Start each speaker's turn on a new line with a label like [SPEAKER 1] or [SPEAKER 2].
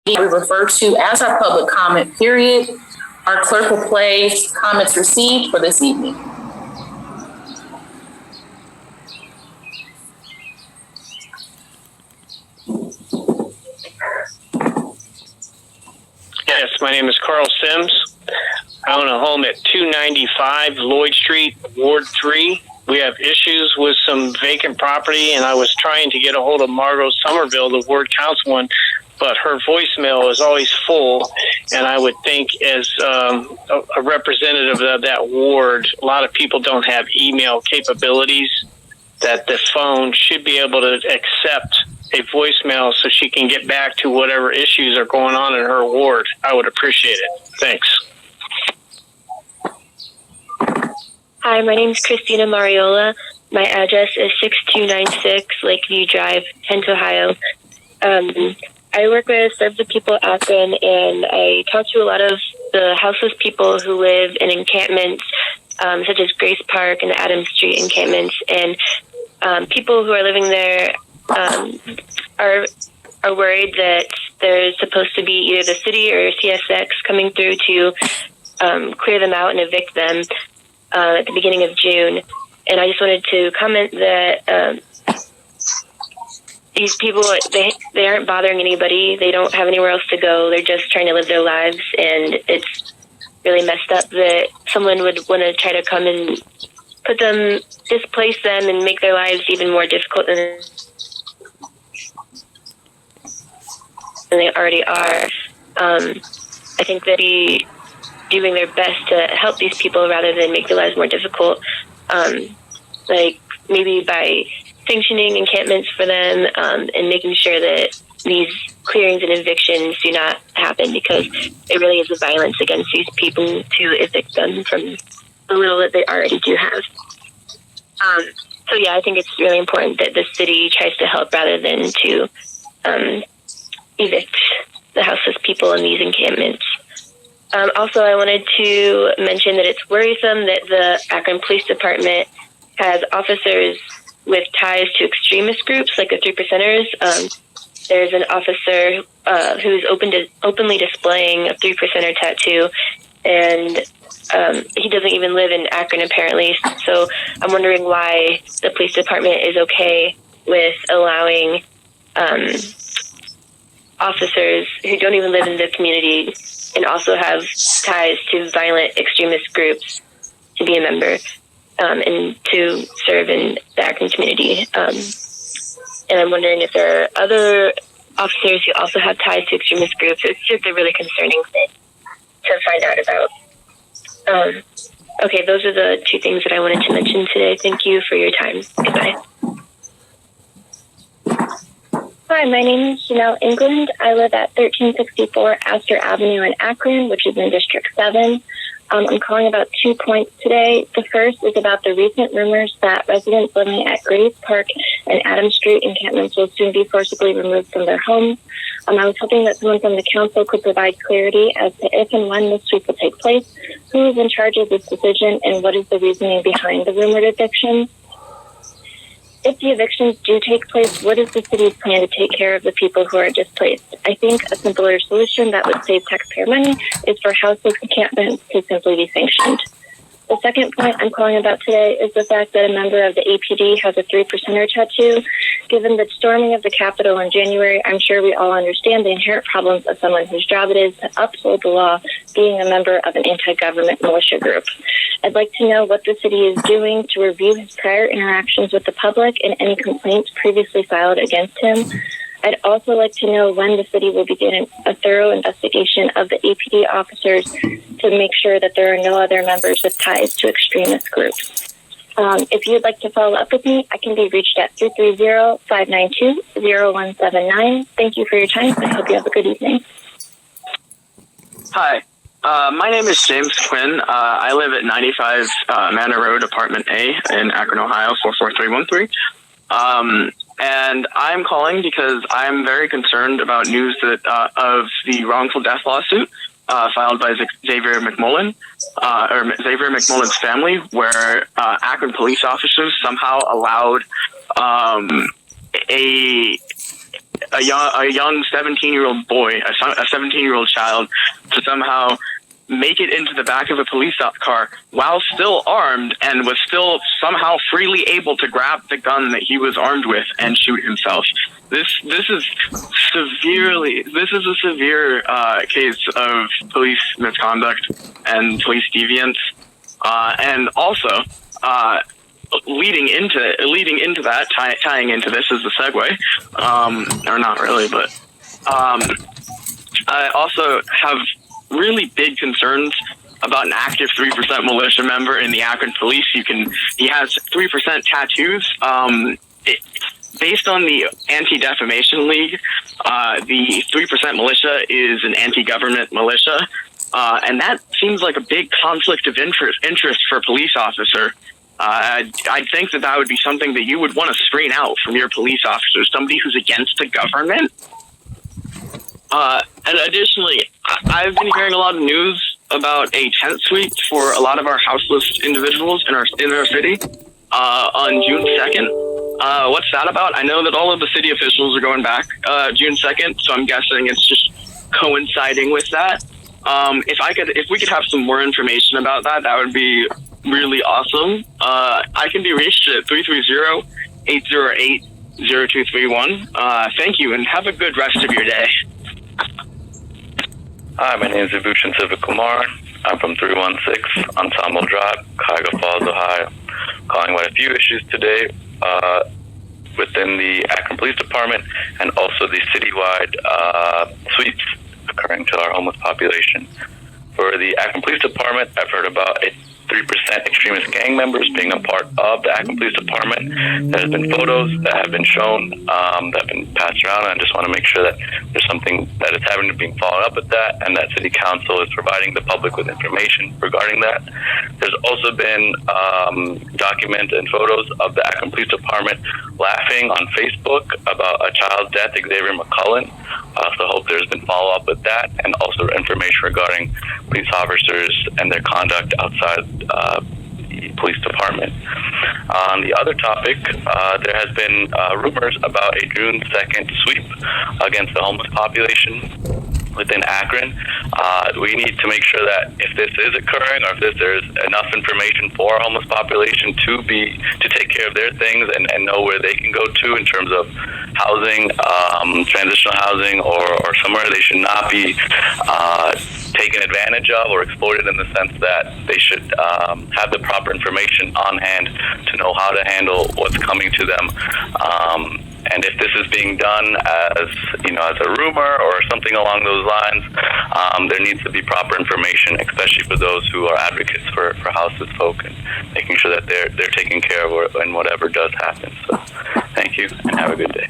[SPEAKER 1] we refer to as our public comment period. Our clerk will play comments received for this evening.
[SPEAKER 2] Yes, my name is Carl Sims. I own a home at 295 Lloyd Street, Ward 3. We have issues with some vacant property, and I was trying to get a hold of Margot Somerville, the ward councilwoman, but her voicemail is always full. And I would think as a representative of that ward, a lot of people don't have email capabilities, that the phone should be able to accept a voicemail so she can get back to whatever issues are going on in her ward. I would appreciate it. Thanks.
[SPEAKER 3] Hi, my name is Christina Mariola. My address is 6296 Lakeview Drive, Kent, Ohio. I work with Serve the People Akron, and I talk to a lot of the houseless people who live in encampments, such as Grace Park and the Adams Street encampments. And people who are living there are worried that there's supposed to be either the city or CSX coming through to clear them out and evict them at the beginning of June. And I just wanted to comment that these people, they aren't bothering anybody. They don't have anywhere else to go. They're just trying to live their lives, and it's really messed up that someone would want to try to come and displace them and make their lives even more difficult than they already are. I think they'd be doing their best to help these people rather than make their lives more difficult. Like maybe by sanctioning encampments for them and making sure that these clearings and evictions do not happen, because it really is a violence against these people to evict them from the little that they already do have. So yeah, I think it's really important that the city tries to help rather than to evict the houseless people in these encampments. Also, I wanted to mention that it's worrisome that the Akron Police Department has officers with ties to extremist groups like the Three Percenters. There's an officer who's openly displaying a Three Percenter tattoo, and he doesn't even live in Akron apparently. So I'm wondering why the police department is okay with allowing officers who don't even live in the community and also have ties to violent extremist groups to be a member and to serve in the Akron community. And I'm wondering if there are other officers who also have ties to extremist groups. It's just a really concerning thing to find out about. Okay, those are the two things that I wanted to mention today. Thank you for your time. Goodbye. Hi, my name is Janelle England. I live at 1364 Astor Avenue in Akron, which is in District 7. I'm calling about 2 points today. The first is about the recent rumors that residents living at Grace Park and Adams Street encampments will soon be forcibly removed from their homes. I was hoping that someone from the council could provide clarity as to if and when this sweep will take place, who is in charge of this decision, and what is the reasoning behind the rumored evictions. If the evictions do take place, what is the city's plan to take care of the people who are displaced? I think a simpler solution that would save taxpayer money is for houseless encampments to simply be sanctioned. The second point I'm calling about today is the fact that a member of the APD has a 3%er tattoo. Given the storming of the Capitol in January, I'm sure we all understand the inherent problems of someone whose job it is to uphold the law being a member of an anti-government militia group. I'd like to know what the city is doing to review his prior interactions with the public and any complaints previously filed against him. I'd also like to know when the city will begin a thorough investigation of the APD officers to make sure that there are no other members with ties to extremist groups. If you'd like to follow up with me, I can be reached at 330-592-0179. Thank you for your time. I hope you have a good evening.
[SPEAKER 4] Hi. My name is James Quinn. I live at 95 Manor Road, Apartment A in Akron, Ohio, 44313. And I'm calling because I'm very concerned about news that of the wrongful death lawsuit filed by Xavier McMullen, or Xavier McMullen's family, where Akron police officers somehow allowed a young 17-year-old boy, a 17-year-old child, to somehow make it into the back of a police car while still armed and was still somehow freely able to grab the gun that he was armed with and shoot himself. This is a severe case of police misconduct and police deviance, and also leading into that, tying into this is the segue, or not really, but I also have really big concerns about an active 3% militia member in the Akron police. He has 3% tattoos. Based on the Anti-Defamation League, the 3% militia is an anti-government militia, and that seems like a big conflict of interest for a police officer. I think that would be something that you would want to screen out from your police officers, somebody who's against the government. And additionally, I've been hearing a lot of news about a tent sweep for a lot of our houseless individuals in our city on June 2nd. What's that about? I know that all of the city officials are going back June 2nd, so I'm guessing it's just coinciding with that. If we could have some more information about that, that would be really awesome. I can be reached at 330-808-0231. Thank you, and have a good rest of your day.
[SPEAKER 5] Hi, my name is Vibhushan Sivakumar. I'm from 316 Ensemble Drive, Cuyahoga Falls, Ohio. Calling about a few issues today within the Akron Police Department and also the citywide sweeps occurring to our homeless population. For the Akron Police Department, I've heard about 3% extremist gang members being a part of the Akron Police Department. There has been photos that have been shown, that have been passed around, and I just want to make sure that there's something that is having to be followed up with that, and that City Council is providing the public with information regarding that. There's also been documents and photos of the Akron Police Department laughing on Facebook about a child's death, Xavier McCullen. I also hope there's been follow-up with that, and also information regarding police officers and their conduct outside the police department. On the other topic, there has been rumors about a June 2nd sweep against the homeless population within Akron. We need to make sure that if this is occurring, or if there's enough information for our homeless population to take care of their things and know where they can go to in terms of housing, transitional housing, or somewhere they should not be taken advantage of or exploited, in the sense that they should have the proper information on hand to know how to handle what's coming to them. And if this is being done as a rumor or something along those lines, there needs to be proper information, especially for those who are advocates for houseless folk, and making sure that they're taken care of in whatever does happen. So thank you, and have a good day.